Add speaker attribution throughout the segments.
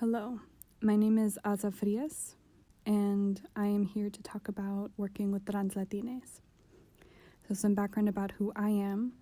Speaker 1: Hello, my name is Aza Frias, and I am here to talk about working with Trans Latinxs. So some background about who I am.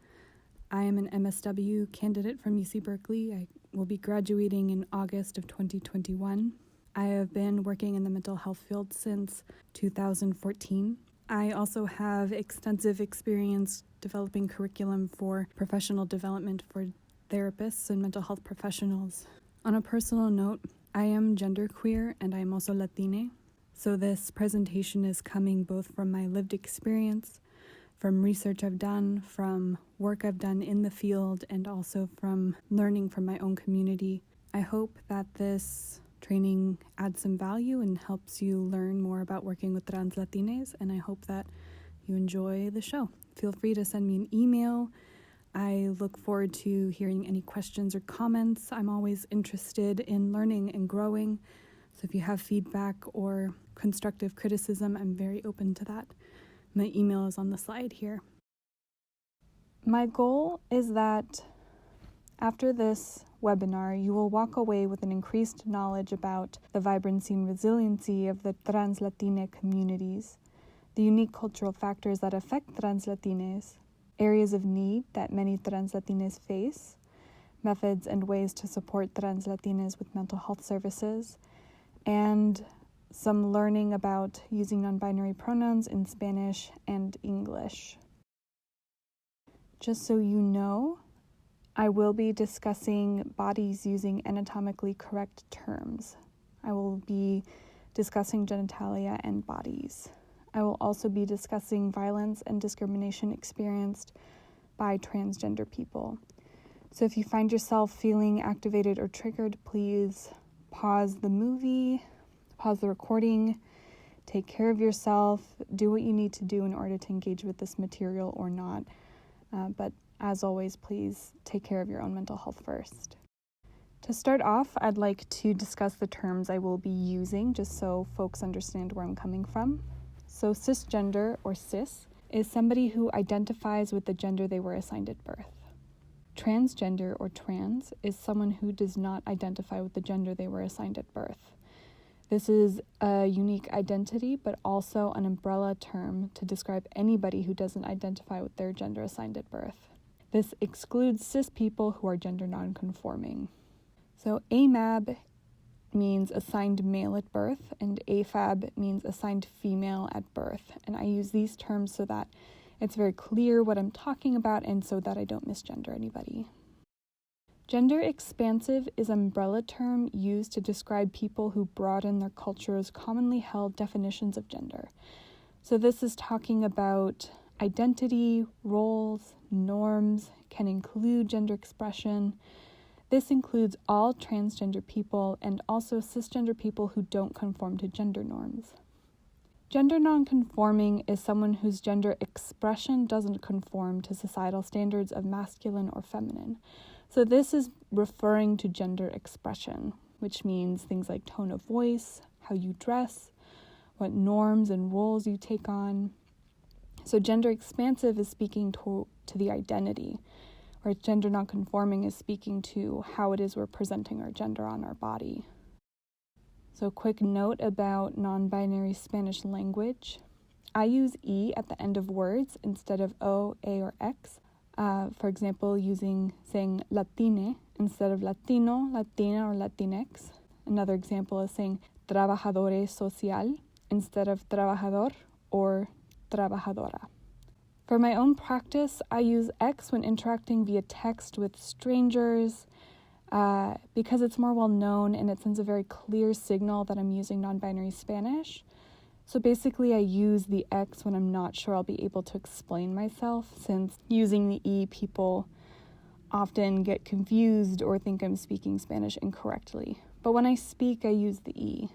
Speaker 1: I am an MSW candidate from UC Berkeley. I will be graduating in August of 2021. I have been working in the mental health field since 2014. I also have extensive experience developing curriculum for professional development for therapists and mental health professionals. On a personal note, I am genderqueer and I am also Latine. So this presentation is coming both from my lived experience, from research I've done, from work I've done in the field, and also from learning from my own community. I hope that this training adds some value and helps you learn more about working with Trans Latinxs, and I hope that you enjoy the show. Feel free to send me an email. I look forward to hearing any questions or comments. I'm always interested in learning and growing, so if you have feedback or constructive criticism, I'm very open to that. My email is on the slide here. My goal is that after this webinar, you will walk away with an increased knowledge about the vibrancy and resiliency of the Trans Latinx communities, the unique cultural factors that affect Trans Latinxs, areas of need that many Trans Latinxs face, methods and ways to support Trans Latinxs with mental health services, and some learning about using non-binary pronouns in Spanish and English. Just so you know, I will be discussing bodies using anatomically correct terms. I will be discussing genitalia and bodies. I will also be discussing violence and discrimination experienced by transgender people. So if you find yourself feeling activated or triggered, please pause the movie, pause the recording, take care of yourself, do what you need to do in order to engage with this material or not. But as always, please take care of your own mental health first. To start off, I'd like to discuss the terms I will be using just so folks understand where I'm coming from. So cisgender, or cis, is somebody who identifies with the gender they were assigned at birth. Transgender, or trans, is someone who does not identify with the gender they were assigned at birth. This is a unique identity, but also an umbrella term to describe anybody who doesn't identify with their gender assigned at birth. This excludes cis people who are gender nonconforming. So AMAB means assigned male at birth, and AFAB means assigned female at birth. And I use these terms so that it's very clear what I'm talking about and so that I don't misgender anybody. Gender expansive is an umbrella term used to describe people who broaden their culture's commonly held definitions of gender. So this is talking about identity, roles, norms, can include gender expression. This includes all transgender people and also cisgender people who don't conform to gender norms. Gender nonconforming is someone whose gender expression doesn't conform to societal standards of masculine or feminine. So this is referring to gender expression, which means things like tone of voice, how you dress, what norms and roles you take on. So gender expansive is speaking to the identity, whereas gender nonconforming is speaking to how it is we're presenting our gender on our body. So quick note about non-binary Spanish language. I use E at the end of words instead of O, A, or X. For example, saying Latine instead of Latino, Latina, or Latinx. Another example is saying trabajadore social instead of trabajador or trabajadora. For my own practice, I use X when interacting via text with strangers because it's more well known and it sends a very clear signal that I'm using non-binary Spanish. So basically I use the X when I'm not sure I'll be able to explain myself, since using the E, people often get confused or think I'm speaking Spanish incorrectly. But when I speak, I use the E.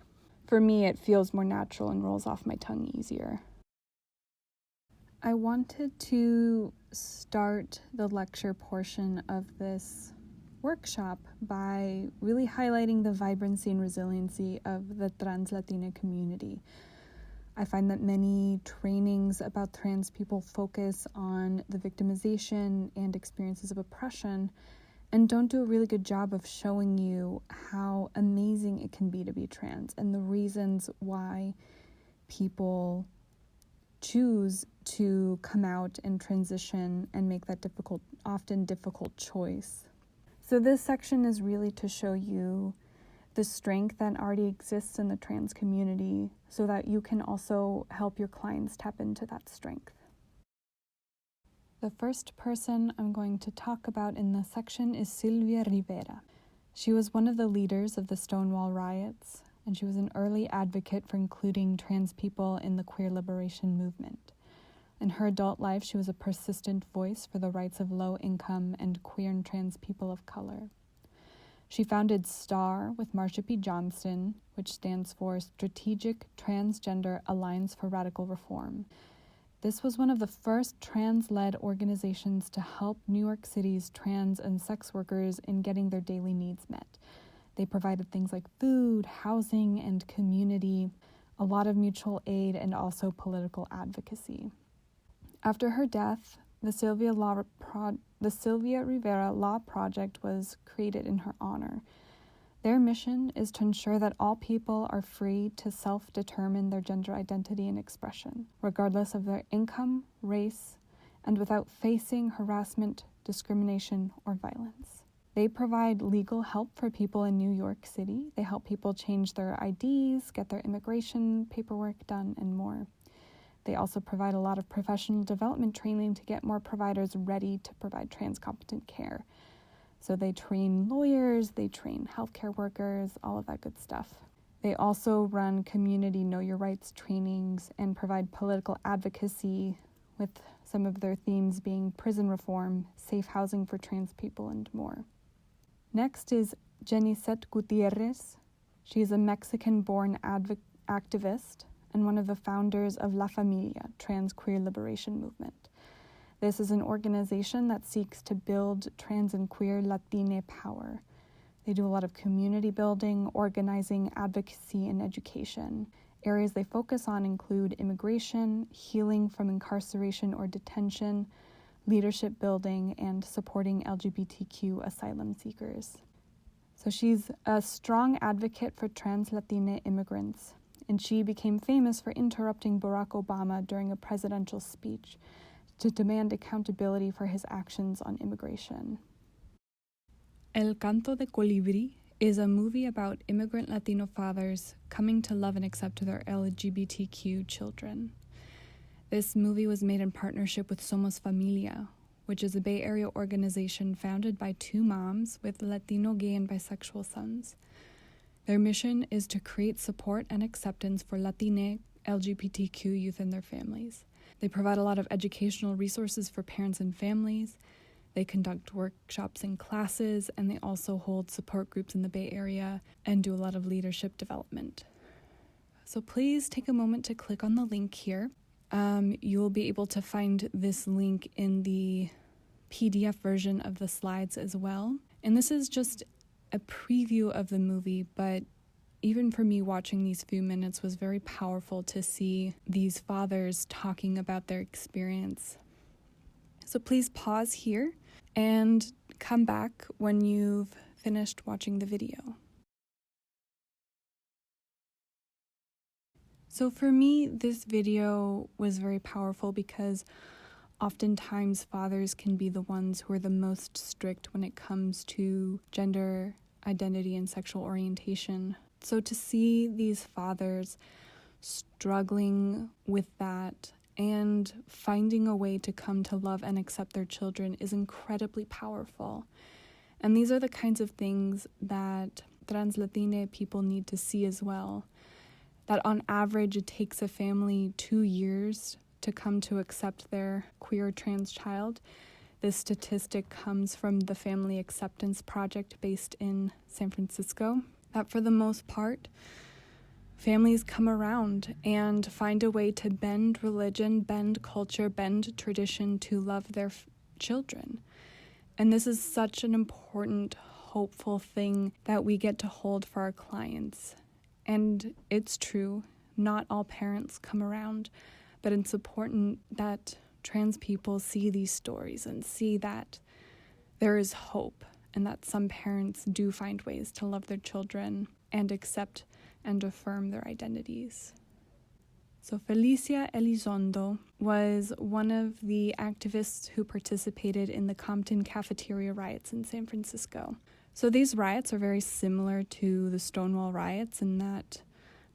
Speaker 1: For me, it feels more natural and rolls off my tongue easier. I wanted to start the lecture portion of this workshop by really highlighting the vibrancy and resiliency of the Trans Latinx community. I find that many trainings about trans people focus on the victimization and experiences of oppression, and don't do a really good job of showing you how amazing it can be to be trans and the reasons why people choose to come out and transition and make that often difficult choice. So this section is really to show you the strength that already exists in the trans community so that you can also help your clients tap into that strength. The first person I'm going to talk about in this section is Sylvia Rivera. She was one of the leaders of the Stonewall riots, and she was an early advocate for including trans people in the queer liberation movement. In her adult life, she was a persistent voice for the rights of low-income and queer and trans people of color. She founded STAR with Marsha P. Johnson, which stands for Strategic Transgender Alliance for Radical Reform. This was one of the first trans-led organizations to help New York City's trans and sex workers in getting their daily needs met. They provided things like food, housing, and community, a lot of mutual aid, and also political advocacy. After her death, the Sylvia Rivera Law Project was created in her honor. Their mission is to ensure that all people are free to self-determine their gender identity and expression, regardless of their income, race, and without facing harassment, discrimination, or violence. They provide legal help for people in New York City. They help people change their IDs, get their immigration paperwork done, and more. They also provide a lot of professional development training to get more providers ready to provide trans-competent care. So they train lawyers, they train healthcare workers, all of that good stuff. They also run community Know Your Rights trainings and provide political advocacy, with some of their themes being prison reform, safe housing for trans people, and more. Next is Jenicet Gutierrez. She is a Mexican-born activist and one of the founders of La Familia, trans queer liberation movement. This is an organization that seeks to build trans and queer Latine power. They do a lot of community building, organizing, advocacy, and education. Areas they focus on include immigration, healing from incarceration or detention, leadership building, and supporting LGBTQ asylum seekers. So she's a strong advocate for trans Latine immigrants, and she became famous for interrupting Barack Obama during a presidential speech to demand accountability for his actions on immigration. El Canto de Colibrí is a movie about immigrant Latino fathers coming to love and accept their LGBTQ children. This movie was made in partnership with Somos Familia, which is a Bay Area organization founded by two moms with Latino, gay, and bisexual sons. Their mission is to create support and acceptance for Latine LGBTQ youth and their families. They provide a lot of educational resources for parents and families. They conduct workshops and classes, and they also hold support groups in the Bay Area and do a lot of leadership development. So please take a moment to click on the link here. You'll be able to find this link in the PDF version of the slides as well. And this is just a preview of the movie, but even for me, watching these few minutes was very powerful to see these fathers talking about their experience. So please pause here and come back when you've finished watching the video. So for me, this video was very powerful because oftentimes fathers can be the ones who are the most strict when it comes to gender identity and sexual orientation. So to see these fathers struggling with that and finding a way to come to love and accept their children is incredibly powerful. And these are the kinds of things that trans Latine people need to see as well. That on average, it takes a family 2 years to come to accept their queer trans child. This statistic comes from the Family Acceptance Project based in San Francisco. That for the most part, families come around and find a way to bend religion, bend culture, bend tradition to love their children. And this is such an important, hopeful thing that we get to hold for our clients. And it's true, not all parents come around, but it's important that trans people see these stories and see that there is hope and that some parents do find ways to love their children and accept and affirm their identities. So Felicia Elizondo was one of the activists who participated in the Compton cafeteria riots in San Francisco. So these riots are very similar to the Stonewall riots in that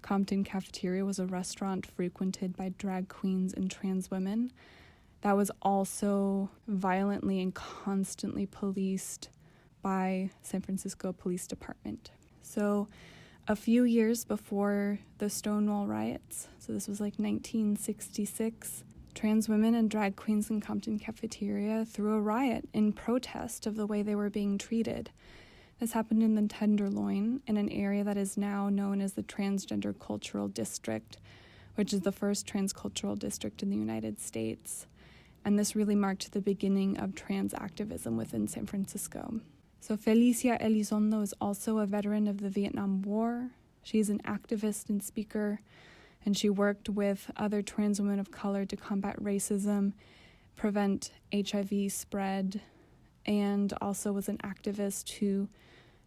Speaker 1: Compton cafeteria was a restaurant frequented by drag queens and trans women that was also violently and constantly policed by San Francisco Police Department. So a few years before the Stonewall riots, so this was like 1966, trans women and drag queens in Compton cafeteria threw a riot in protest of the way they were being treated. This happened in the Tenderloin, in an area that is now known as the Transgender Cultural District, which is the first transcultural district in the United States. And this really marked the beginning of trans activism within San Francisco. So Felicia Elizondo is also a veteran of the Vietnam War. She's an activist and speaker, and she worked with other trans women of color to combat racism, prevent HIV spread, and also was an activist to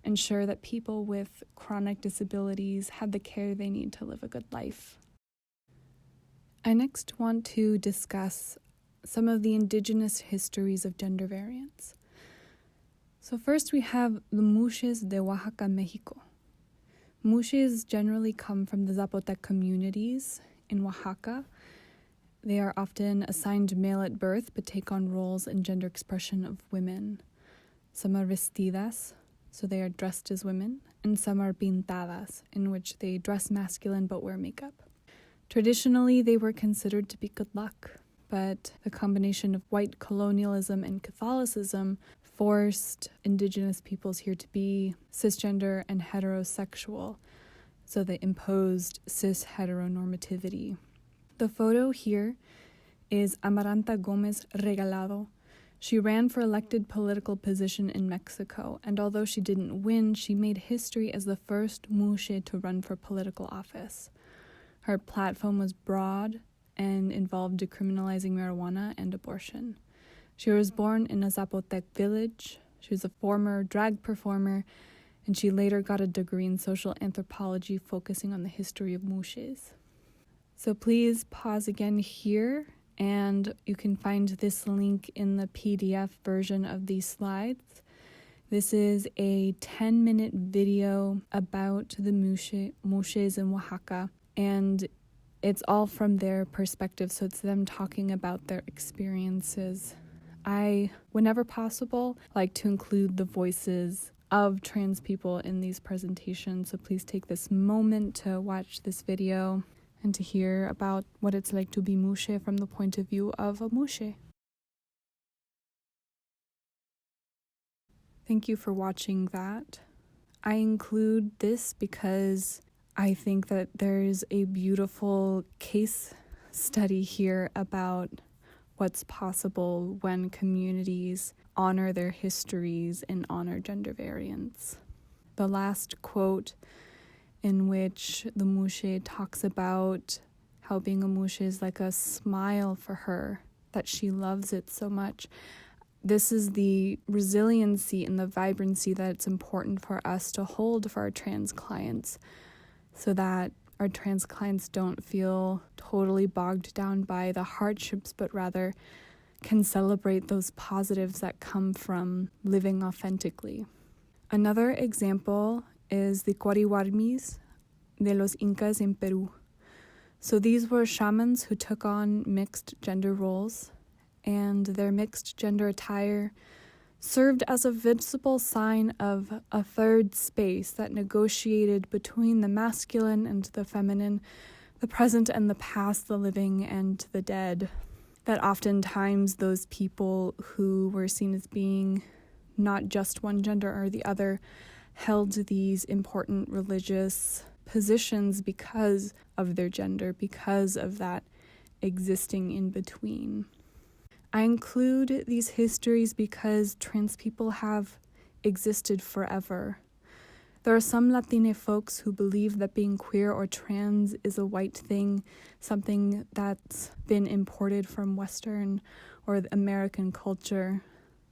Speaker 1: ensure that people with chronic disabilities had the care they need to live a good life. I next want to discuss some of the indigenous histories of gender variance. So first we have the Muxes de Oaxaca, Mexico. Muxes generally come from the Zapotec communities in Oaxaca. They are often assigned male at birth but take on roles in gender expression of women. Some are vestidas, so they are dressed as women, and some are pintadas, in which they dress masculine but wear makeup. Traditionally, they were considered to be good luck, but the combination of white colonialism and Catholicism forced indigenous peoples here to be cisgender and heterosexual, so they imposed cis heteronormativity. The photo here is Amaranta Gomez Regalado. She ran for elected political position in Mexico, and although she didn't win, she made history as the first Muxe to run for political office. Her platform was broad and involved decriminalizing marijuana and abortion. She was born in a Zapotec village. She was a former drag performer, and she later got a degree in social anthropology focusing on the history of Muxes. So please pause again here, and you can find this link in the PDF version of these slides. This is a 10-minute video about the Muxes in Oaxaca, and it's all from their perspective, so it's them talking about their experiences. I, whenever possible, like to include the voices of trans people in these presentations, so please take this moment to watch this video and to hear about what it's like to be Muxe from the point of view of a Muxe. Thank you for watching that. I include this because I think that there's a beautiful case study here about what's possible when communities honor their histories and honor gender variance. The last quote, in which the Muxe talks about how being a Muxe is like a smile for her, that she loves it so much. This is the resiliency and the vibrancy that it's important for us to hold for our trans clients, so that our trans clients don't feel totally bogged down by the hardships, but rather can celebrate those positives that come from living authentically. Another example is the Cuarihuarmis de los Incas in Peru. So these were shamans who took on mixed gender roles, and their mixed gender attire served as a visible sign of a third space that negotiated between the masculine and the feminine, the present and the past, the living and the dead. That oftentimes those people who were seen as being not just one gender or the other held these important religious positions because of their gender, because of that existing in between. I include these histories because trans people have existed forever. There are some Latine folks who believe that being queer or trans is a white thing, something that's been imported from Western or American culture.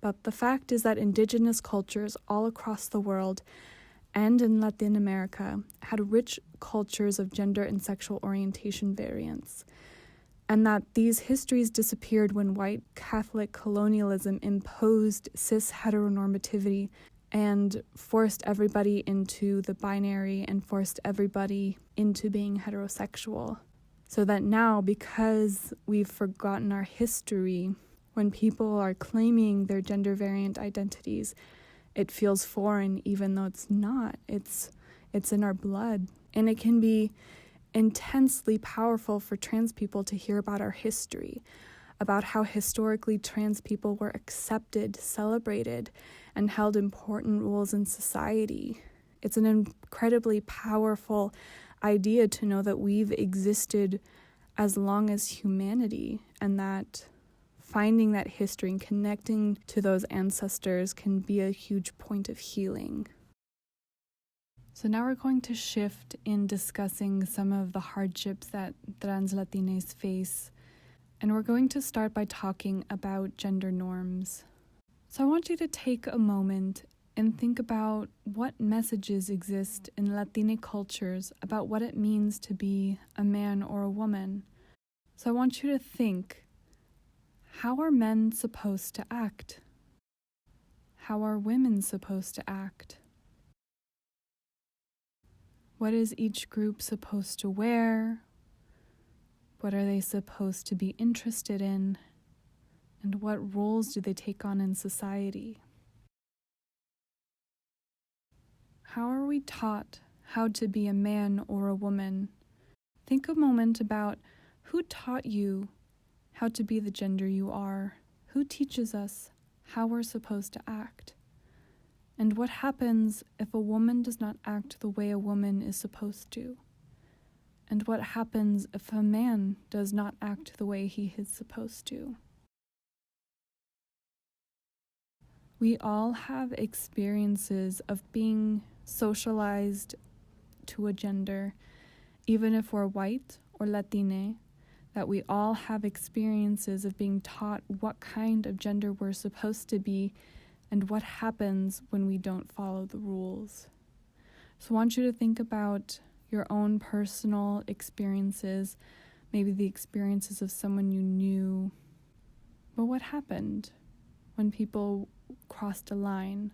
Speaker 1: But the fact is that indigenous cultures all across the world and in Latin America had rich cultures of gender and sexual orientation variance, and that these histories disappeared when white Catholic colonialism imposed cis heteronormativity and forced everybody into the binary and forced everybody into being heterosexual. So that now, because we've forgotten our history, when people are claiming their gender variant identities, it feels foreign even though it's not. It's in our blood. And it can be intensely powerful for trans people to hear about our history, about how historically trans people were accepted, celebrated, and held important roles in society. It's an incredibly powerful idea to know that we've existed as long as humanity, and that finding that history and connecting to those ancestors can be a huge point of healing. So now we're going to shift in discussing some of the hardships that Trans Latinxs face, and we're going to start by talking about gender norms. So I want you to take a moment and think about what messages exist in Latinx cultures about what it means to be a man or a woman. So I want you to think, how are men supposed to act? How are women supposed to act? What is each group supposed to wear? What are they supposed to be interested in? And what roles do they take on in society? How are we taught how to be a man or a woman? Think a moment about who taught you how to be the gender you are. Who teaches us how we're supposed to act? And what happens if a woman does not act the way a woman is supposed to? And what happens if a man does not act the way he is supposed to? We all have experiences of being socialized to a gender, even if we're white or Latine, that we all have experiences of being taught what kind of gender we're supposed to be and what happens when we don't follow the rules. So I want you to think about your own personal experiences, maybe the experiences of someone you knew. But what happened when people crossed a line?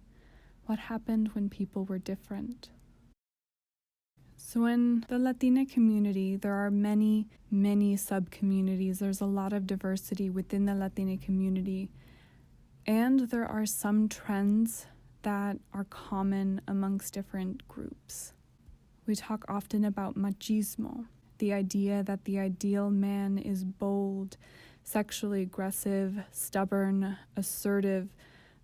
Speaker 1: What happened when people were different? So in the Latina community, there are many, many sub-communities. There's a lot of diversity within the Latina community. And there are some trends that are common amongst different groups. We talk often about machismo, the idea that the ideal man is bold, sexually aggressive, stubborn, assertive,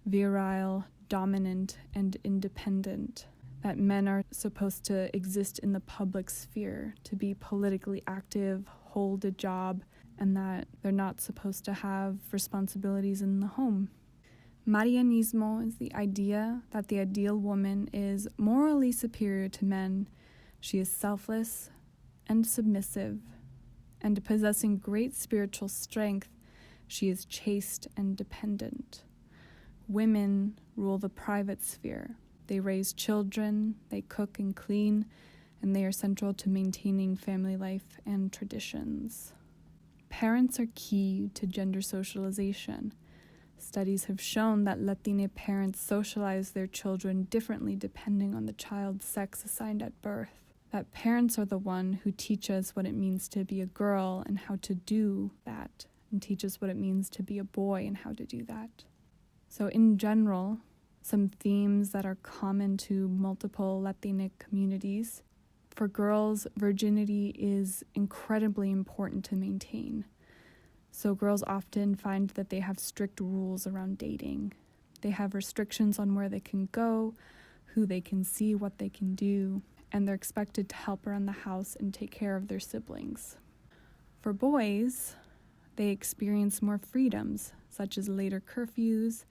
Speaker 1: virile, dominant, and independent. That men are supposed to exist in the public sphere, to be politically active, hold a job, and that they're not supposed to have responsibilities in the home. Marianismo is the idea that the ideal woman is morally superior to men. She is selfless and submissive, and possessing great spiritual strength, she is chaste and dependent. Women rule the private sphere. They raise children, they cook and clean, and they are central to maintaining family life and traditions. Parents are key to gender socialization. Studies have shown that Latina parents socialize their children differently depending on the child's sex assigned at birth. That parents are the one who teach us what it means to be a girl and how to do that, and teach us what it means to be a boy and how to do that. So in general, some themes that are common to multiple Latinx communities. For girls, virginity is incredibly important to maintain. So girls often find that they have strict rules around dating. They have restrictions on where they can go, who they can see, what they can do, and they're expected to help around the house and take care of their siblings. For boys, they experience more freedoms, such as later curfews,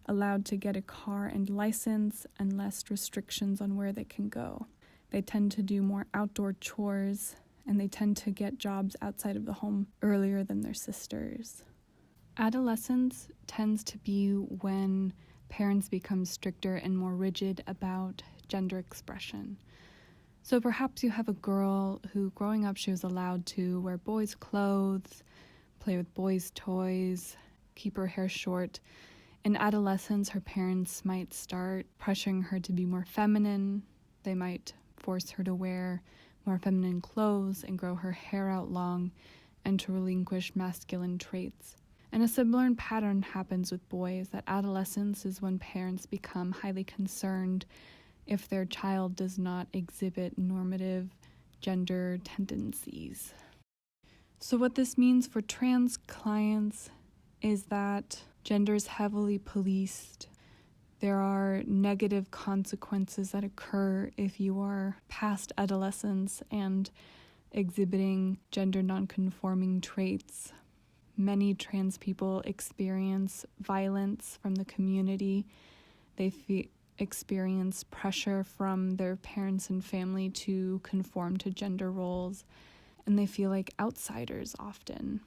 Speaker 1: allowed to get a car and license, and less restrictions on where they can go. They tend to do more outdoor chores, and they tend to get jobs outside of the home earlier than their sisters. Adolescence tends to be when parents become stricter and more rigid about gender expression. So perhaps you have a girl who, growing up, she was allowed to wear boys' clothes, play with boys' toys, keep her hair short. In adolescence, her parents might start pressuring her to be more feminine. They might force her to wear more feminine clothes and grow her hair out long and to relinquish masculine traits. And a similar pattern happens with boys, that adolescence is when parents become highly concerned if their child does not exhibit normative gender tendencies. So what this means for trans clients is that gender is heavily policed. There are negative consequences that occur if you are past adolescence and exhibiting gender nonconforming traits. Many trans people experience violence from the community. They experience pressure from their parents and family to conform to gender roles, and they feel like outsiders often.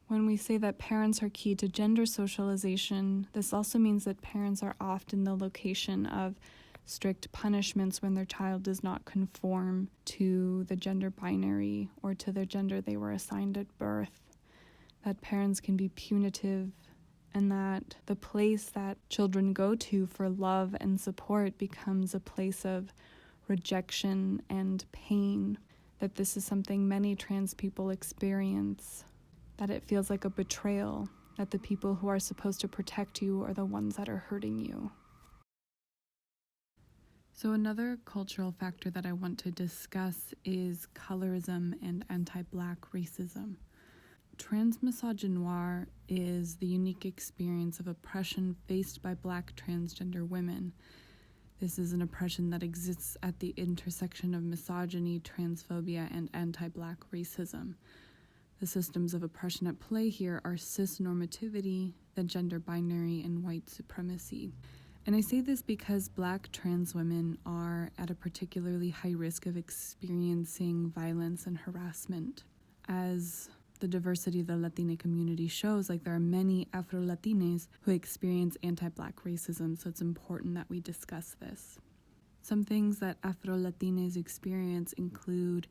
Speaker 1: When we say that parents are key to gender socialization, this also means that parents are often the location of strict punishments when their child does not conform to the gender binary or to the gender they were assigned at birth. That parents can be punitive, and that the place that children go to for love and support becomes a place of rejection and pain. That this is something many trans people experience, that it feels like a betrayal, that the people who are supposed to protect you are the ones that are hurting you. So another cultural factor that I want to discuss is colorism and anti-Black racism. Transmisogynoir is the unique experience of oppression faced by Black transgender women. This is an oppression that exists at the intersection of misogyny, transphobia, and anti-Black racism. The systems of oppression at play here are cis-normativity, the gender binary, and white supremacy. And I say this because Black trans women are at a particularly high risk of experiencing violence and harassment. As the diversity of the Latina community shows, there are many Afro-Latinxs who experience anti-Black racism, so it's important that we discuss this. Some things that Afro-Latinxs experience include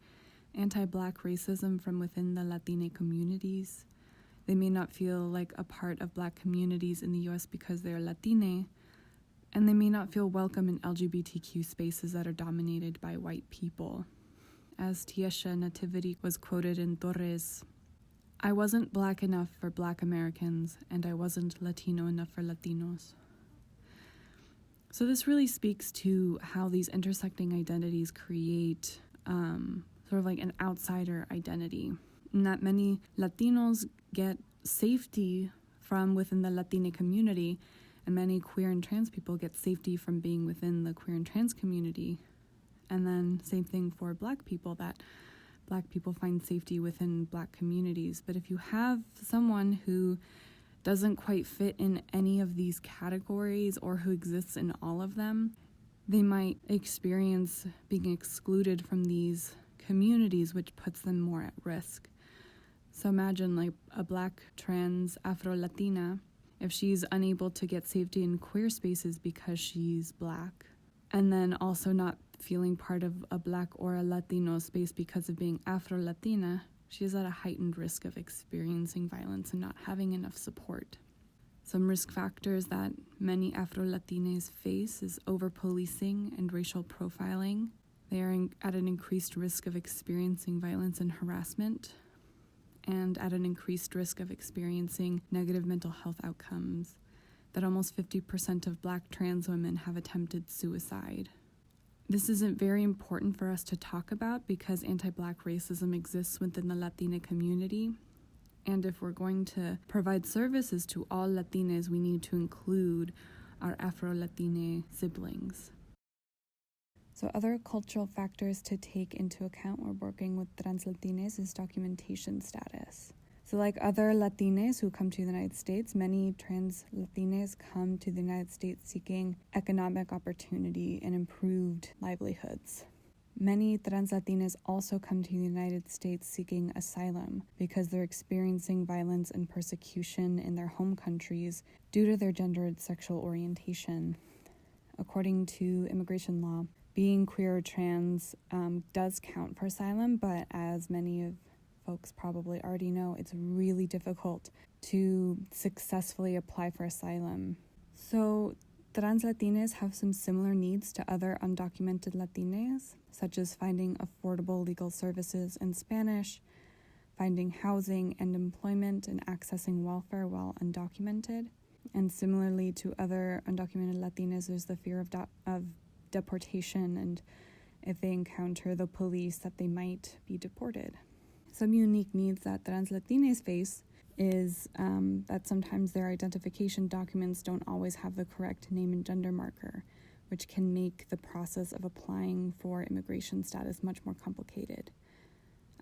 Speaker 1: anti-Black racism from within the Latina communities. They may not feel like a part of Black communities in the U.S. because they're Latina, and they may not feel welcome in LGBTQ spaces that are dominated by white people. As Tiesha Nativity was quoted in thre's, "I wasn't Black enough for Black Americans, and I wasn't Latino enough for Latinos." So this really speaks to how these intersecting identities create an outsider identity, and that many Latinos get safety from within the Latina community, and many queer and trans people get safety from being within the queer and trans community. And then same thing for Black people, that Black people find safety within Black communities. But if you have someone who doesn't quite fit in any of these categories or who exists in all of them, they might experience being excluded from these communities, which puts them more at risk. So imagine a Black trans Afro-Latina, if she's unable to get safety in queer spaces because she's Black, and then also not feeling part of a Black or a Latino space because of being Afro-Latina, she is at a heightened risk of experiencing violence and not having enough support. Some risk factors that many Afro-Latinas face is over-policing and racial profiling. They are at an increased risk of experiencing violence and harassment, and at an increased risk of experiencing negative mental health outcomes. That almost 50% of Black trans women have attempted suicide. This isn't very important for us to talk about because anti-Black racism exists within the Latina community. And if we're going to provide services to all Latinas, we need to include our Afro-Latina siblings. So other cultural factors to take into account when working with Trans Latinxs is documentation status. So like other Latinxs who come to the United States, many Trans Latinxs come to the United States seeking economic opportunity and improved livelihoods. Many Trans Latinxs also come to the United States seeking asylum because they're experiencing violence and persecution in their home countries due to their gender and sexual orientation. According to immigration law, being queer or trans does count for asylum, but as many of folks probably already know, it's really difficult to successfully apply for asylum. So Trans Latinxs have some similar needs to other undocumented Latinx, such as finding affordable legal services in Spanish, finding housing and employment, and accessing welfare while undocumented. And similarly to other undocumented Latinx, there's the fear of deportation, and if they encounter the police, that they might be deported. Some unique needs that Trans Latinx face is that sometimes their identification documents don't always have the correct name and gender marker, which can make the process of applying for immigration status much more complicated.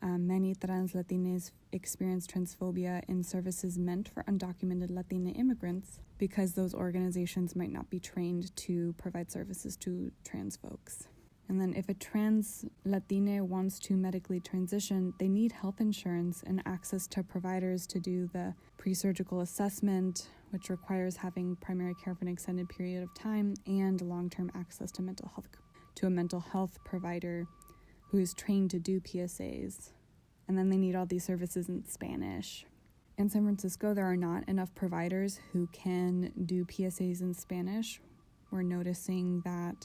Speaker 1: Many Trans Latinx experience transphobia in services meant for undocumented Latina immigrants because those organizations might not be trained to provide services to trans folks. And then if a trans Latina wants to medically transition, they need health insurance and access to providers to do the pre-surgical assessment, which requires having primary care for an extended period of time, and long-term access to a mental health provider who is trained to do PSAs. And then they need all these services in Spanish. In San Francisco, there are not enough providers who can do PSAs in Spanish. We're noticing that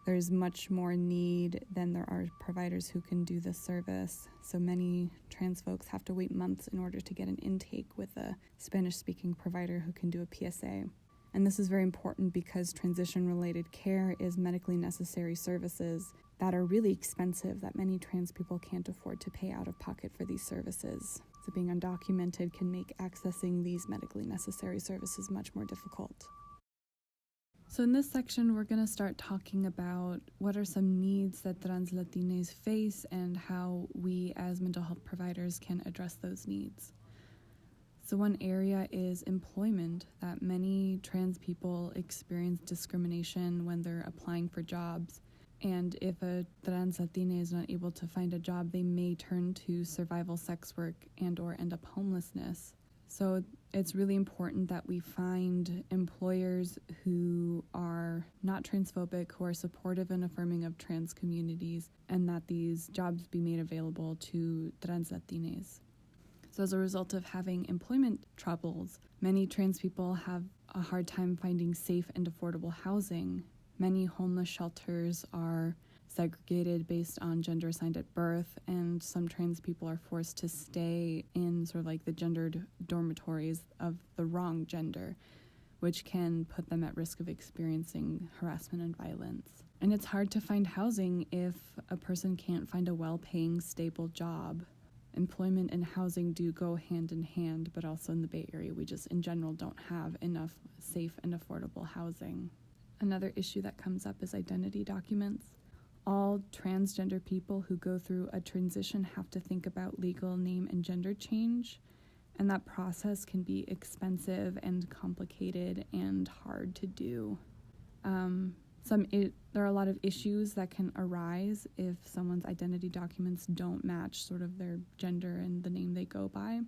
Speaker 1: there's much more need than there are providers who can do this service. So many trans folks have to wait months in order to get an intake with a Spanish-speaking provider who can do a PSA. And this is very important because transition-related care is medically necessary services that are really expensive that many trans people can't afford to pay out of pocket for these services. So being undocumented can make accessing these medically necessary services much more difficult. So in this section, we're going to start talking about what are some needs that Trans Latinx face and how we as mental health providers can address those needs. So one area is employment, that many trans people experience discrimination when they're applying for jobs. And if a Trans Latina is not able to find a job, they may turn to survival sex work and or end up homelessness. So it's really important that we find employers who are not transphobic, who are supportive and affirming of trans communities, and that these jobs be made available to Trans Latinx. So as a result of having employment troubles, many trans people have a hard time finding safe and affordable housing. Many homeless shelters are segregated based on gender assigned at birth, and some trans people are forced to stay in sort of like the gendered dormitories of the wrong gender, which can put them at risk of experiencing harassment and violence. And it's hard to find housing if a person can't find a well-paying, stable job. Employment and housing do go hand in hand, but also in the Bay Area, we just in general don't have enough safe and affordable housing. Another issue that comes up is identity documents. All transgender people who go through a transition have to think about legal name and gender change, and that process can be expensive and complicated and hard to do. There are a lot of issues that can arise if someone's identity documents don't match sort of their gender and the name they go by.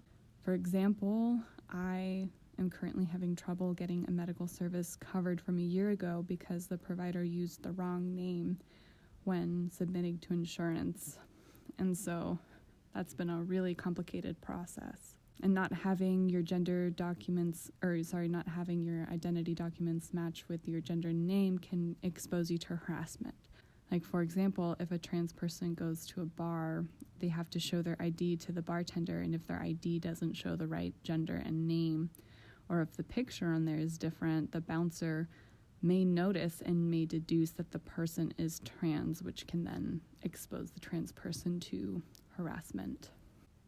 Speaker 1: For example, I am currently having trouble getting a medical service covered from a year ago because the provider used the wrong name when submitting to insurance. And so that's been a really complicated process. And not having your not having your identity documents match with your gender and name can expose you to harassment. Like, for example, if a trans person goes to a bar, they have to show their ID to the bartender, and if their ID doesn't show the right gender and name, or if the picture on there is different, the bouncer may notice and may deduce that the person is trans, which can then expose the trans person to harassment.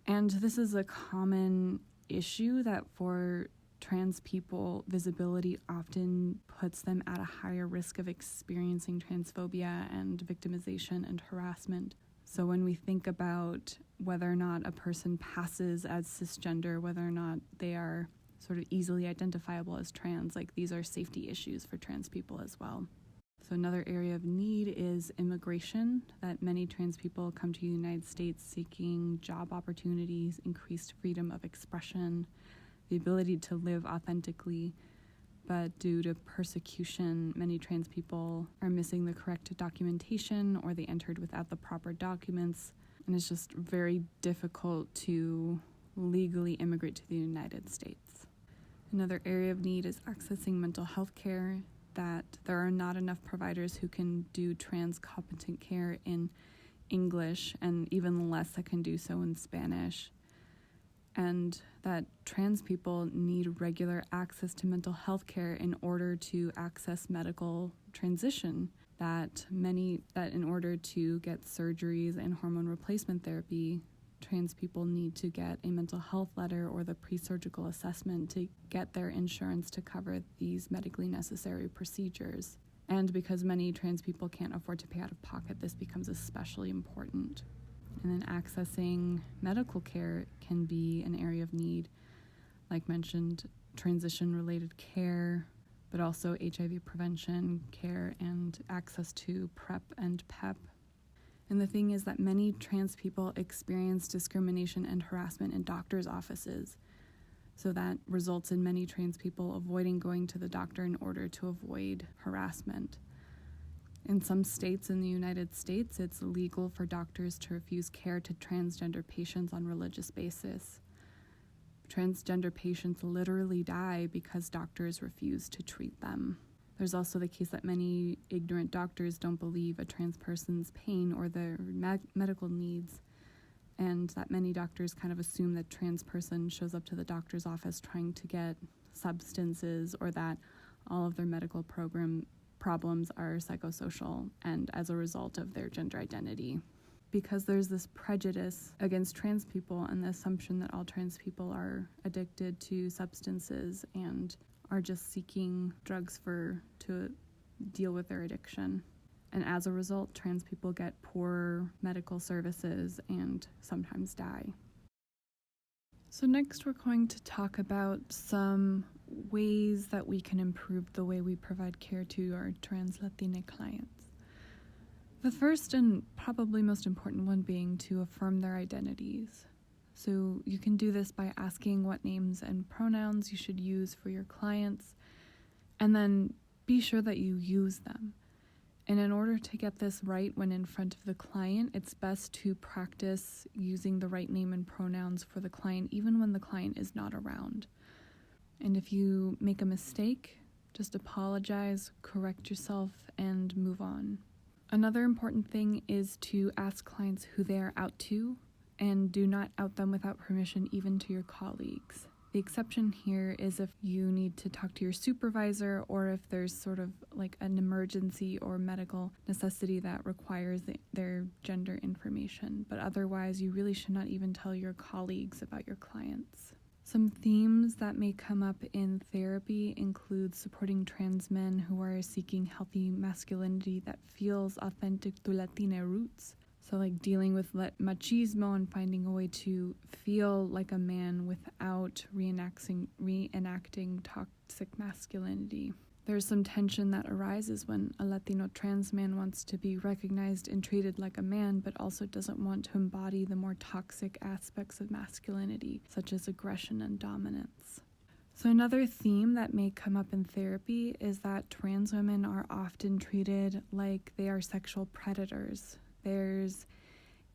Speaker 1: And this is a common issue that for trans people, visibility often puts them at a higher risk of experiencing transphobia and victimization and harassment. So when we think about whether or not a person passes as cisgender, whether or not they are sort of easily identifiable as trans, like these are safety issues for trans people as well. So another area of need is immigration, that many trans people come to the United States seeking job opportunities, increased freedom of expression, the ability to live authentically. But due to persecution, many trans people are missing the correct documentation, or they entered without the proper documents, and it's just very difficult to legally immigrate to the United States. Another area of need is accessing mental health care, that there are not enough providers who can do trans competent care in English, and even less that can do so in Spanish. And that trans people need regular access to mental health care in order to access medical transition, that in order to get surgeries and hormone replacement therapy, trans people need to get a mental health letter or the pre-surgical assessment to get their insurance to cover these medically necessary procedures. And because many trans people can't afford to pay out of pocket, this becomes especially important. And then accessing medical care can be an area of need, like mentioned, transition-related care, but also HIV prevention care and access to PrEP and PEP. And the thing is that many trans people experience discrimination and harassment in doctors' offices. So that results in many trans people avoiding going to the doctor in order to avoid harassment. In some states in the United States, it's illegal for doctors to refuse care to transgender patients on religious basis. Transgender patients literally die because doctors refuse to treat them. There's also the case that many ignorant doctors don't believe a trans person's pain or their medical needs, and that many doctors kind of assume that trans person shows up to the doctor's office trying to get substances, or that all of their medical problems are psychosocial and as a result of their gender identity. Because there's this prejudice against trans people and the assumption that all trans people are addicted to substances and are just seeking drugs to deal with their addiction. And as a result, trans people get poor medical services and sometimes die. So next we're going to talk about some ways that we can improve the way we provide care to our trans Latinx clients. The first and probably most important one being to affirm their identities. So you can do this by asking what names and pronouns you should use for your clients, and then be sure that you use them. And in order to get this right when in front of the client, it's best to practice using the right name and pronouns for the client even when the client is not around. And if you make a mistake, just apologize, correct yourself, and move on. Another important thing is to ask clients who they are out to, and do not out them without permission, even to your colleagues. The exception here is if you need to talk to your supervisor, or if there's sort of like an emergency or medical necessity that requires their gender information. But otherwise, you really should not even tell your colleagues about your clients. Some themes that may come up in therapy include supporting trans men who are seeking healthy masculinity that feels authentic to Latina roots. So like dealing with machismo and finding a way to feel like a man without reenacting toxic masculinity. There's some tension that arises when a Latino trans man wants to be recognized and treated like a man, but also doesn't want to embody the more toxic aspects of masculinity, such as aggression and dominance. So another theme that may come up in therapy is that trans women are often treated like they are sexual predators. There's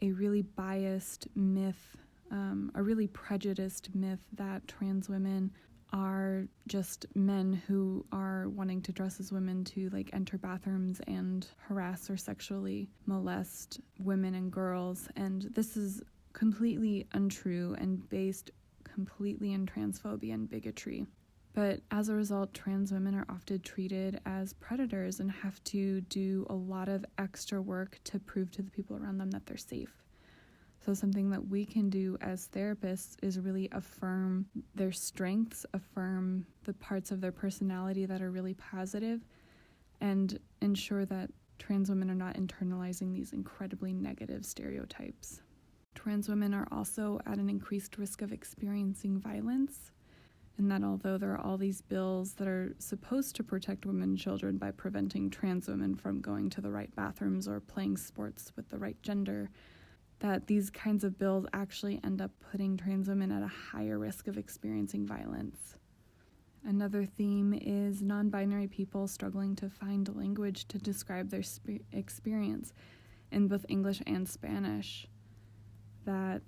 Speaker 1: a really biased myth, a really prejudiced myth that trans women are just men who are wanting to dress as women to like enter bathrooms and harass or sexually molest women and girls. And this is completely untrue and based completely in transphobia and bigotry. But as a result, trans women are often treated as predators and have to do a lot of extra work to prove to the people around them that they're safe. So something that we can do as therapists is really affirm their strengths, affirm the parts of their personality that are really positive, and ensure that trans women are not internalizing these incredibly negative stereotypes. Trans women are also at an increased risk of experiencing violence. And that although there are all these bills that are supposed to protect women and children by preventing trans women from going to the right bathrooms or playing sports with the right gender, that these kinds of bills actually end up putting trans women at a higher risk of experiencing violence. Another theme is non-binary people struggling to find language to describe their experience in both English and Spanish. That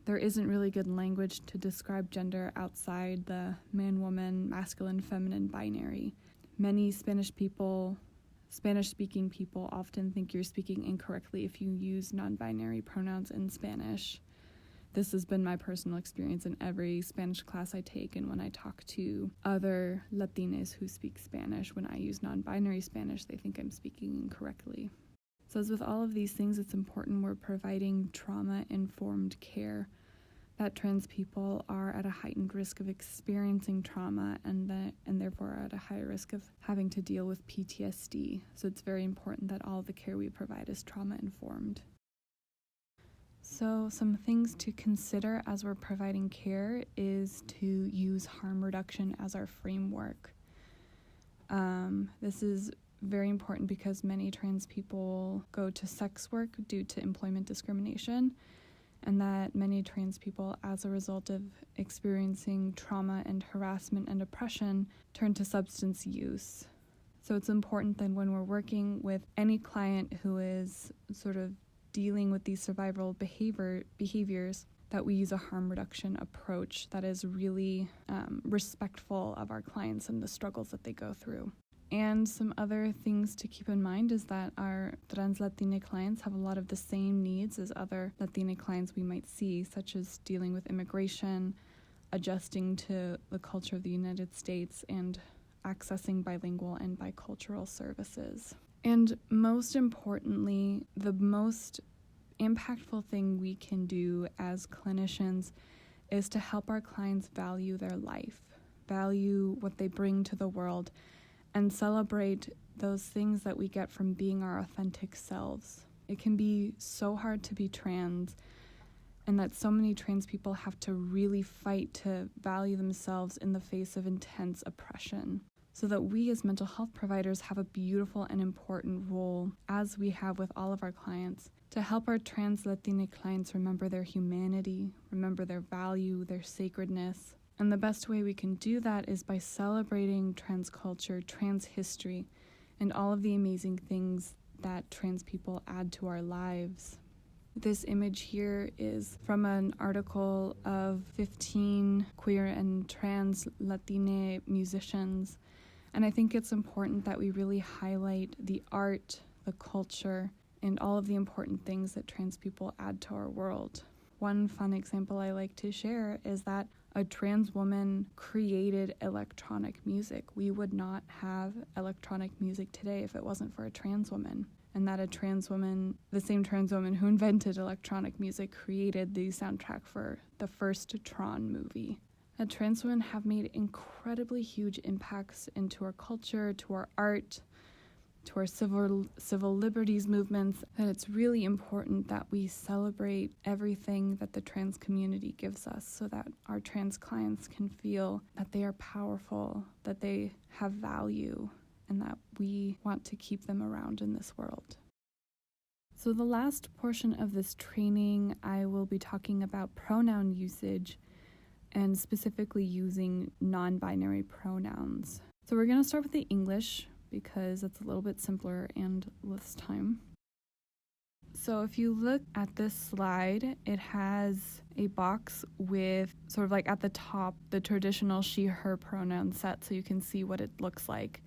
Speaker 1: there isn't really good language to describe gender outside the man-woman, masculine-feminine binary. Many Spanish-speaking people often think you're speaking incorrectly if you use non-binary pronouns in Spanish. This has been my personal experience in every Spanish class I take, and when I talk to other Latinx who speak Spanish, when I use non-binary Spanish, they think I'm speaking incorrectly. So as with all of these things, it's important we're providing trauma-informed care, that trans people are at a heightened risk of experiencing trauma and therefore are at a higher risk of having to deal with PTSD. So it's very important that all the care we provide is trauma-informed. So some things to consider as we're providing care is to use harm reduction as our framework. This is very important because many trans people go to sex work due to employment discrimination, and that many trans people, as a result of experiencing trauma and harassment and oppression, turn to substance use. So it's important that when we're working with any client who is sort of dealing with these survival behaviors, that we use a harm reduction approach that is really respectful of our clients and the struggles that they go through. And some other things to keep in mind is that our Trans Latinx clients have a lot of the same needs as other Latinx clients we might see, such as dealing with immigration, adjusting to the culture of the United States, and accessing bilingual and bicultural services. And most importantly, the most impactful thing we can do as clinicians is to help our clients value their life, value what they bring to the world, and celebrate those things that we get from being our authentic selves. It can be so hard to be trans, and that so many trans people have to really fight to value themselves in the face of intense oppression. So that we as mental health providers have a beautiful and important role, as we have with all of our clients, to help our trans Latinx clients remember their humanity, remember their value, their sacredness. And the best way we can do that is by celebrating trans culture, trans history, and all of the amazing things that trans people add to our lives. This image here is from an article of 15 queer and trans Latine musicians. And I think it's important that we really highlight the art, the culture, and all of the important things that trans people add to our world. One fun example I like to share is that a trans woman created electronic music. We would not have electronic music today if it wasn't for a trans woman. And that a trans woman, the same trans woman who invented electronic music, created the soundtrack for the first Tron movie. Trans women have made incredibly huge impacts into our culture, to our art, to our civil liberties movements, and it's really important that we celebrate everything that the trans community gives us so that our trans clients can feel that they are powerful, that they have value, and that we want to keep them around in this world. So the last portion of this training, I will be talking about pronoun usage and specifically using non-binary pronouns. So we're going to start with the English because it's a little bit simpler and less time. So if you look at this slide, it has a box with sort of like at the top, the traditional she, her pronoun set, so you can see what it looks like.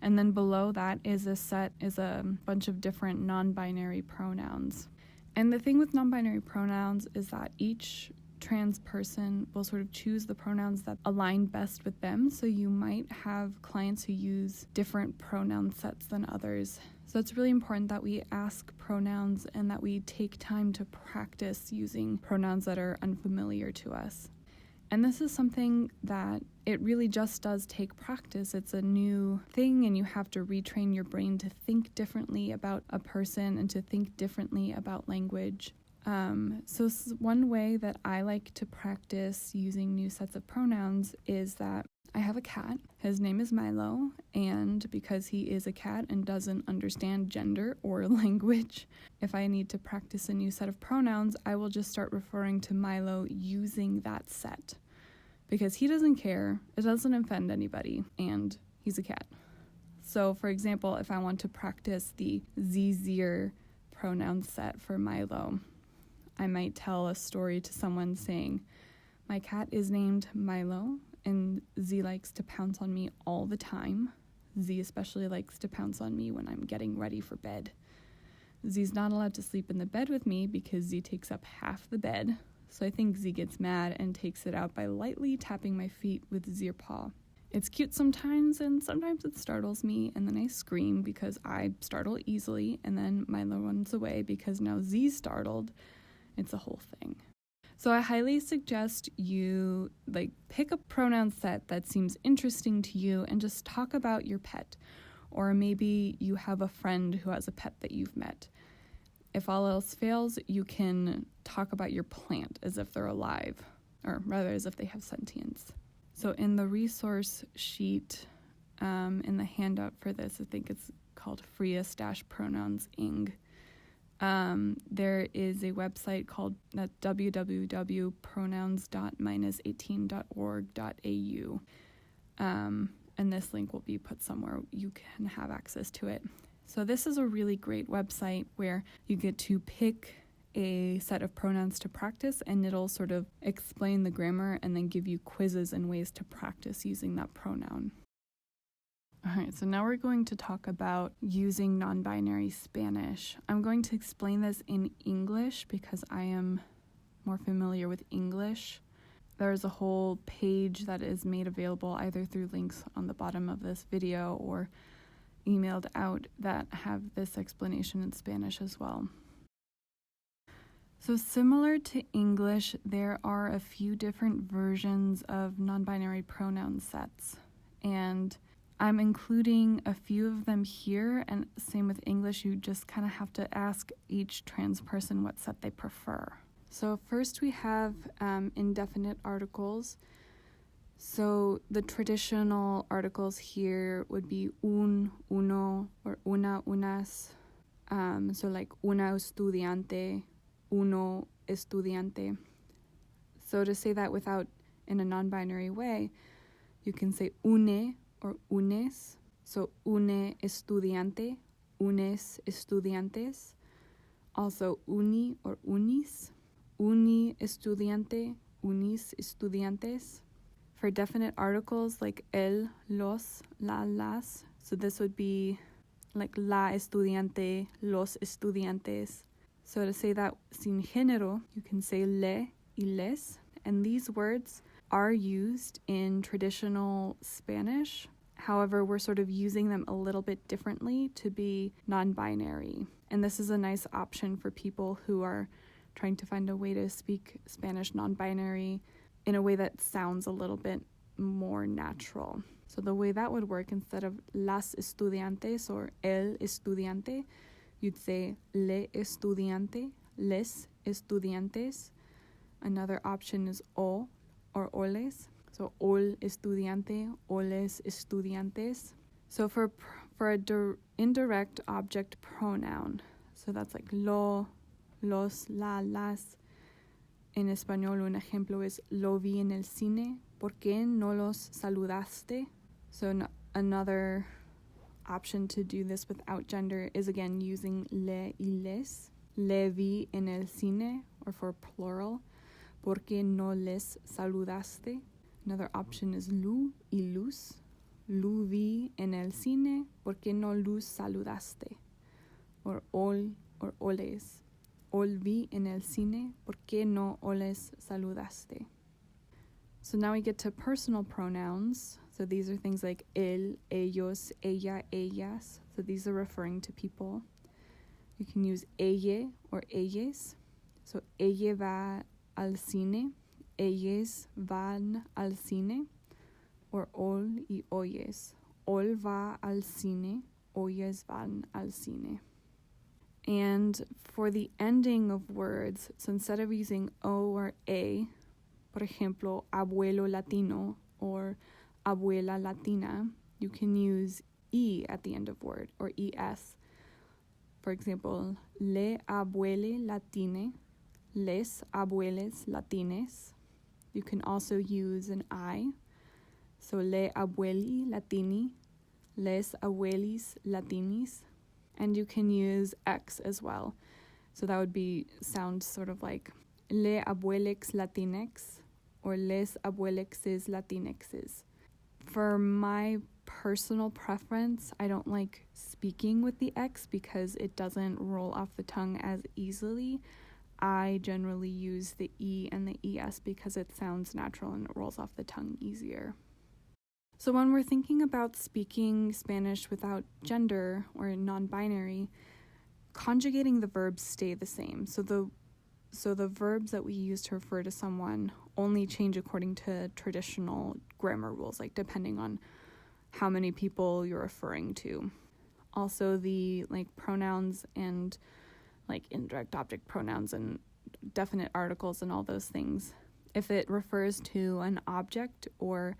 Speaker 1: And then below that is a bunch of different non-binary pronouns. And the thing with non-binary pronouns is that each trans person will sort of choose the pronouns that align best with them. So you might have clients who use different pronoun sets than others. So it's really important that we ask pronouns and that we take time to practice using pronouns that are unfamiliar to us. And this is something that it really just does take practice. It's a new thing, and you have to retrain your brain to think differently about a person and to think differently about language. So one way that I like to practice using new sets of pronouns is that I have a cat. His name is Milo, and because he is a cat and doesn't understand gender or language, if I need to practice a new set of pronouns, I will just start referring to Milo using that set. Because he doesn't care, it doesn't offend anybody, and he's a cat. So, for example, if I want to practice the thre pronoun set for Milo, I might tell a story to someone saying, my cat is named Milo, and Z likes to pounce on me all the time. Z especially likes to pounce on me when I'm getting ready for bed. Z's not allowed to sleep in the bed with me because Z takes up half the bed, so I think Z gets mad and takes it out by lightly tapping my feet with Z's paw. It's cute sometimes, and sometimes it startles me, and then I scream because I startle easily, and then Milo runs away because now Z's startled. It's a whole thing. So I highly suggest you pick a pronoun set that seems interesting to you and just talk about your pet. Or maybe you have a friend who has a pet that you've met. If all else fails, you can talk about your plant as if they're alive, or rather as if they have sentience. So in the resource sheet, in the handout for this, I think it's called Frias-pronouns ing. There is a website called www.pronouns.-18.org.au. And this link will be put somewhere you can have access to it. So this is a really great website where you get to pick a set of pronouns to practice, and it'll sort of explain the grammar and then give you quizzes and ways to practice using that pronoun. All right, so now we're going to talk about using non-binary Spanish. I'm going to explain this in English because I am more familiar with English. There's a whole page that is made available either through links on the bottom of this video or emailed out that have this explanation in Spanish as well. So similar to English, there are a few different versions of non-binary pronoun sets, and I'm including a few of them here, and same with English, you just kind of have to ask each trans person what set they prefer. So first we have indefinite articles. So the traditional articles here would be un, uno, or una, unas. So like una estudiante, uno estudiante. So to say that without in a non-binary way, you can say une or unes. So une estudiante, unes estudiantes. Also uni or unis. Uni estudiante, unis estudiantes. For definite articles like el, los, la, las, so this would be like la estudiante, los estudiantes. So to say that sin género, you can say le y les. And these words are used in traditional Spanish. However, we're sort of using them a little bit differently to be non-binary. And this is a nice option for people who are trying to find a way to speak Spanish non-binary in a way that sounds a little bit more natural. So the way that would work, instead of las estudiantes or el estudiante, you'd say le estudiante, les estudiantes. Another option is o or oles. So ol estudiante, oles estudiantes. So for a indirect object pronoun, so that's like lo, los, la, las. En español, un ejemplo es lo vi en el cine. ¿Por qué no los saludaste? So another option to do this without gender is again using le y les. Le vi en el cine, or for plural. ¿Por qué no les saludaste? Another option is lu y luz. Lu vi en el cine. ¿Por qué no luz saludaste? Or ol or oles. Ol vi en el cine, ¿por qué no oles saludaste? So now we get to personal pronouns. So these are things like él, ellos, ella, ellas. So these are referring to people. You can use ella or ellas. So ella va al cine, ellas van al cine. Or ol y oyes. Ol va al cine, oyes van al cine. And for the ending of words, so instead of using O or A, por ejemplo, abuelo latino or abuela latina, you can use E at the end of word, or ES. For example, le abuele latine, les abueles latines. You can also use an I, so le abueli latini, les abuelis latinis. And you can use X as well. So that would sound sort of like le abuelix latinx or les abuelixes latinxes. For my personal preference, I don't like speaking with the X because it doesn't roll off the tongue as easily. I generally use the E and the ES because it sounds natural and it rolls off the tongue easier. So when we're thinking about speaking Spanish without gender or non-binary, conjugating the verbs stay the same. So the verbs that we use to refer to someone only change according to traditional grammar rules, like depending on how many people you're referring to. Also, the pronouns and indirect object pronouns and definite articles and all those things. If it refers to an object or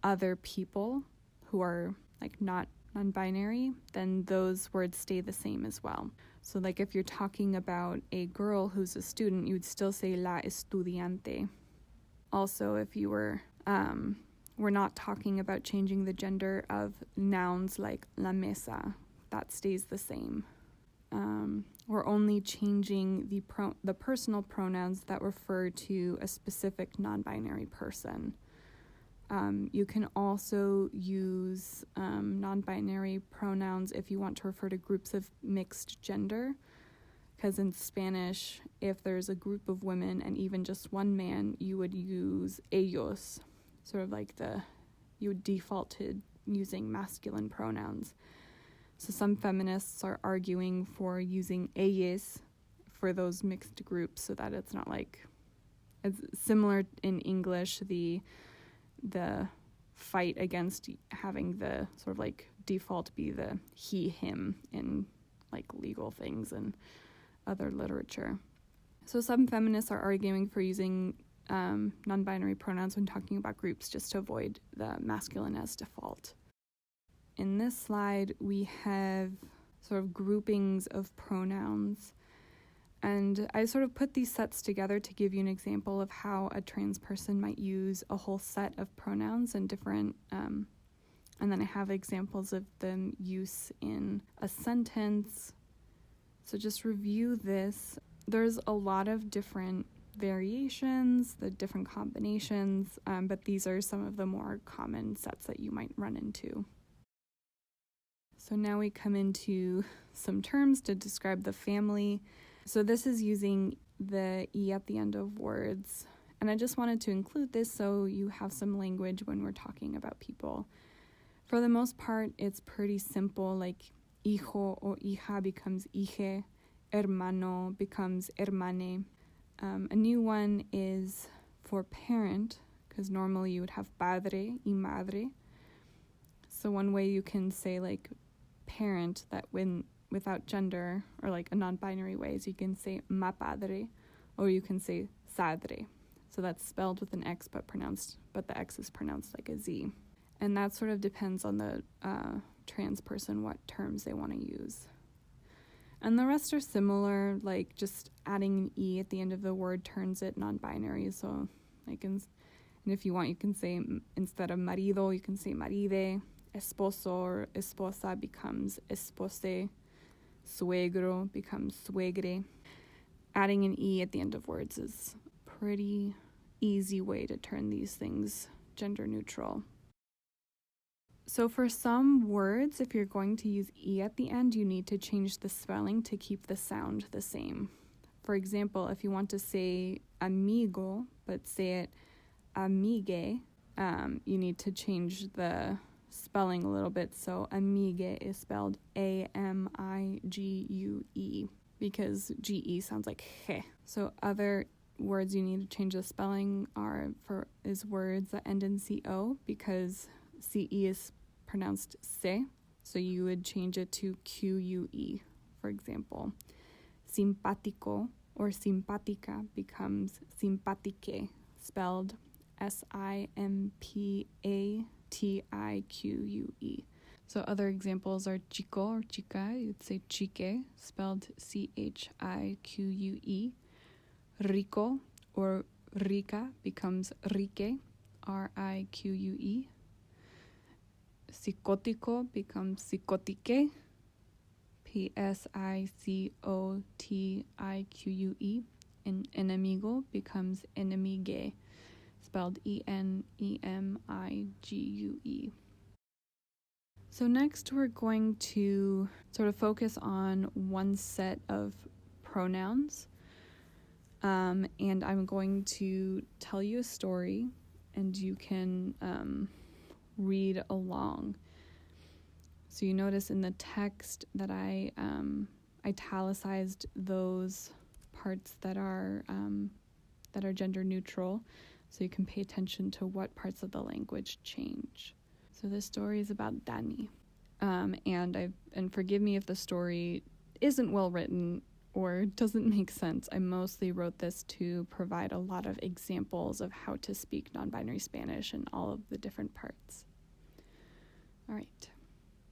Speaker 1: other people who are not non-binary, then those words stay the same as well. So if you're talking about a girl who's a student, you would still say la estudiante. Also, if you we're not talking about changing the gender of nouns like la mesa, that stays the same. We're only changing the personal pronouns that refer to a specific non-binary person. You can also use non-binary pronouns if you want to refer to groups of mixed gender, because in Spanish, if there's a group of women and even just one man, you would use ellos, sort of you would default to using masculine pronouns. So some feminists are arguing for using ellas for those mixed groups so that it's not it's similar in English, the fight against having the sort of default be the he, him in legal things and other literature. So some feminists are arguing for using non-binary pronouns when talking about groups just to avoid the masculine as default. In this slide, we have sort of groupings of pronouns. And I sort of put these sets together to give you an example of how a trans person might use a whole set of pronouns and different, and then I have examples of them use in a sentence. So just review this. There's a lot of different variations, the different combinations, but these are some of the more common sets that you might run into. So now we come into some terms to describe the family. So this is using the E at the end of words. And I just wanted to include this so you have some language when we're talking about people. For the most part, it's pretty simple, hijo or hija becomes hije, hermano becomes hermane. A new one is for parent, because normally you would have padre y madre. So one way you can say parent that without gender or a non-binary ways, you can say ma padre or you can say sadre. So that's spelled with an X but the X is pronounced like a Z. And that sort of depends on the trans person what terms they want to use. And the rest are similar, just adding an E at the end of the word turns it non-binary. So and if you want, you can say instead of marido, you can say maride. Esposo or esposa becomes espose. Suegro becomes suegre. Adding an E at the end of words is a pretty easy way to turn these things gender neutral. So for some words, if you're going to use E at the end, you need to change the spelling to keep the sound the same. For example, if you want to say amigo, but say it amigue, you need to change the spelling a little bit. So amigue is spelled Amigue because GE sounds like he. So other words you need to change the spelling is words that end in CO because CE is pronounced se. So you would change it to QUE, for example. Simpático or simpática becomes simpatique, spelled Simpatique. So other examples are chico or chica, you'd say chique, spelled Chique. Rico or rica becomes rique, Rique. Psicótico becomes psicotique, Psicotique. And enemigo becomes enemigue, spelled Enemigue. So next we're going to sort of focus on one set of pronouns. And I'm going to tell you a story and you can read along. So you notice in the text that I italicized those parts that are gender neutral, so you can pay attention to what parts of the language change. So this story is about Dani, and forgive me if the story isn't well written or doesn't make sense. I mostly wrote this to provide a lot of examples of how to speak non-binary Spanish and all of the different parts. All right.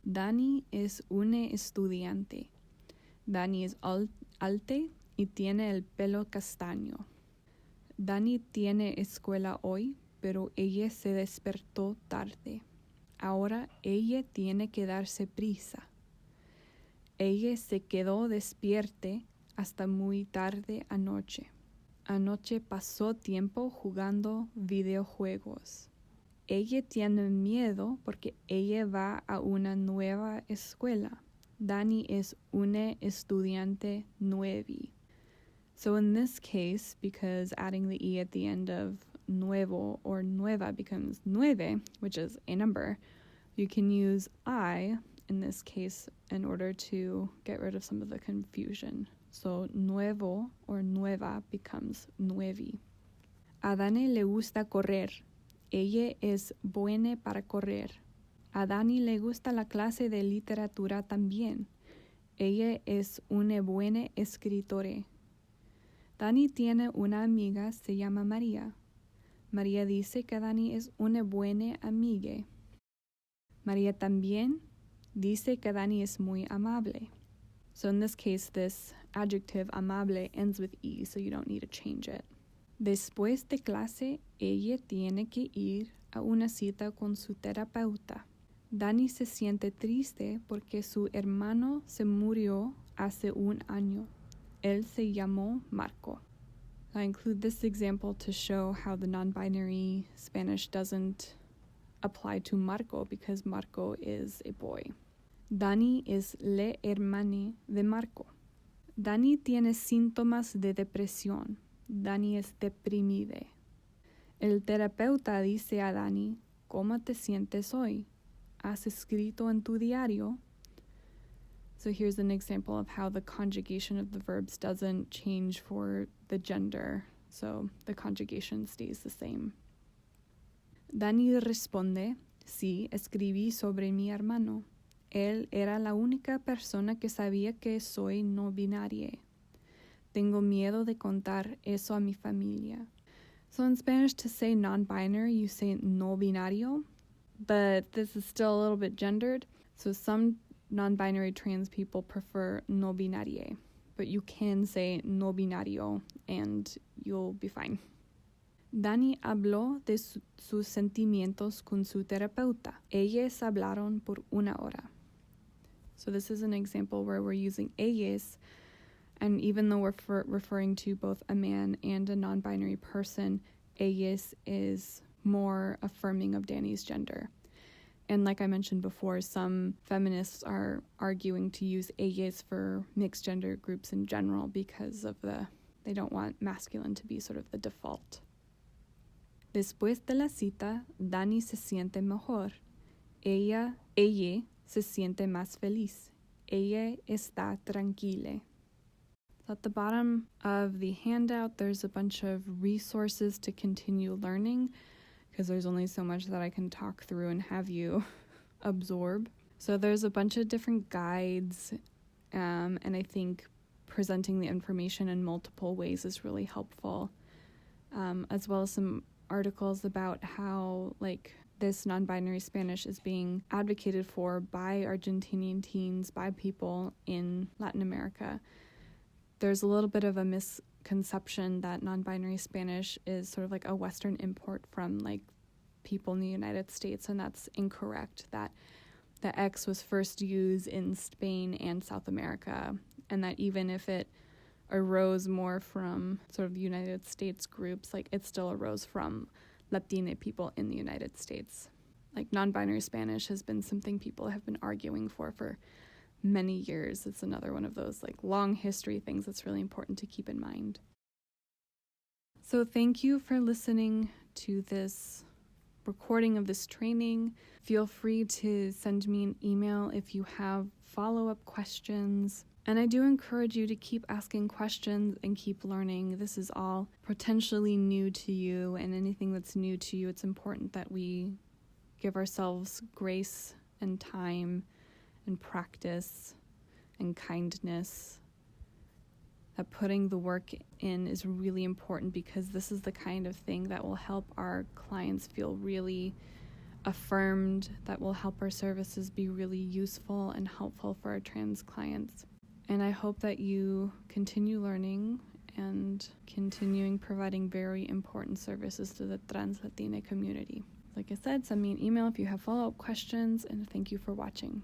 Speaker 1: Dani es una estudiante. Dani es alte y tiene el pelo castaño. Dani tiene escuela hoy, pero ella se despertó tarde. Ahora ella tiene que darse prisa. Ella se quedó despierta hasta muy tarde anoche. Anoche pasó tiempo jugando videojuegos. Ella tiene miedo porque ella va a una nueva escuela. Dani es una estudiante nueva. So in this case, because adding the E at the end of nuevo or nueva becomes nueve, which is a number, you can use I in this case in order to get rid of some of the confusion. So nuevo or nueva becomes nuevi. A Dani le gusta correr. Ella es buena para correr. A Dani le gusta la clase de literatura también. Ella es una buena escritora. Dani tiene una amiga, se llama María. María dice que Dani es una buena amiga. María también dice que Dani es muy amable. So in this case, this adjective amable ends with E, so you don't need to change it. Después de clase, ella tiene que ir a una cita con su terapeuta. Dani se siente triste porque su hermano se murió hace un año. Él se llamó Marco. I include this example to show how the non-binary Spanish doesn't apply to Marco because Marco is a boy. Dani es la hermana de Marco. Dani tiene síntomas de depresión. Dani es deprimida. El terapeuta dice a Dani, ¿cómo te sientes hoy? ¿Has escrito en tu diario? So here's an example of how the conjugation of the verbs doesn't change for the gender. So the conjugation stays the same. Dani responde, sí, escribí sobre mi hermano. Él era la única persona que sabía que soy no binaria. Tengo miedo de contar eso a mi familia. So in Spanish, to say non-binary, you say no binario, but this is still a little bit gendered. So some non-binary trans people prefer no binarie, but you can say no binario and you'll be fine. Dani habló de sus sentimientos con su terapeuta. Ellas hablaron por una hora. So this is an example where we're using ellas, and even though we're referring to both a man and a non-binary person, ellas is more affirming of Dani's gender. And like I mentioned before, some feminists are arguing to use ellas for mixed gender groups in general because of they don't want masculine to be sort of the default. Después de la cita, Dani se siente mejor. Ella se siente más feliz. Ella está tranquila. At the bottom of the handout, there's a bunch of resources to continue learning, because there's only so much that I can talk through and have you absorb. So there's a bunch of different guides, and I think presenting the information in multiple ways is really helpful, as well as some articles about how this non-binary Spanish is being advocated for by Argentinian teens, by people in Latin America. There's a little bit of a misconception that non-binary Spanish is sort of like a Western import from people in the United States, and that's incorrect. That the X was first used in Spain and South America, and that even if it arose more from sort of United States groups, it still arose from Latine people in the United States. Non-binary Spanish has been something people have been arguing for many years. It's another one of those long history things that's really important to keep in mind. So thank you for listening to this recording of this training. Feel free to send me an email if you have follow-up questions. And I do encourage you to keep asking questions and keep learning. This is all potentially new to you, and anything that's new to you, it's important that we give ourselves grace and time and practice and kindness. That putting the work in is really important, because this is the kind of thing that will help our clients feel really affirmed, that will help our services be really useful and helpful for our trans clients. And I hope that you continue learning and continuing providing very important services to the Trans Latina community. Like I said, send me an email if you have follow-up questions, and thank you for watching.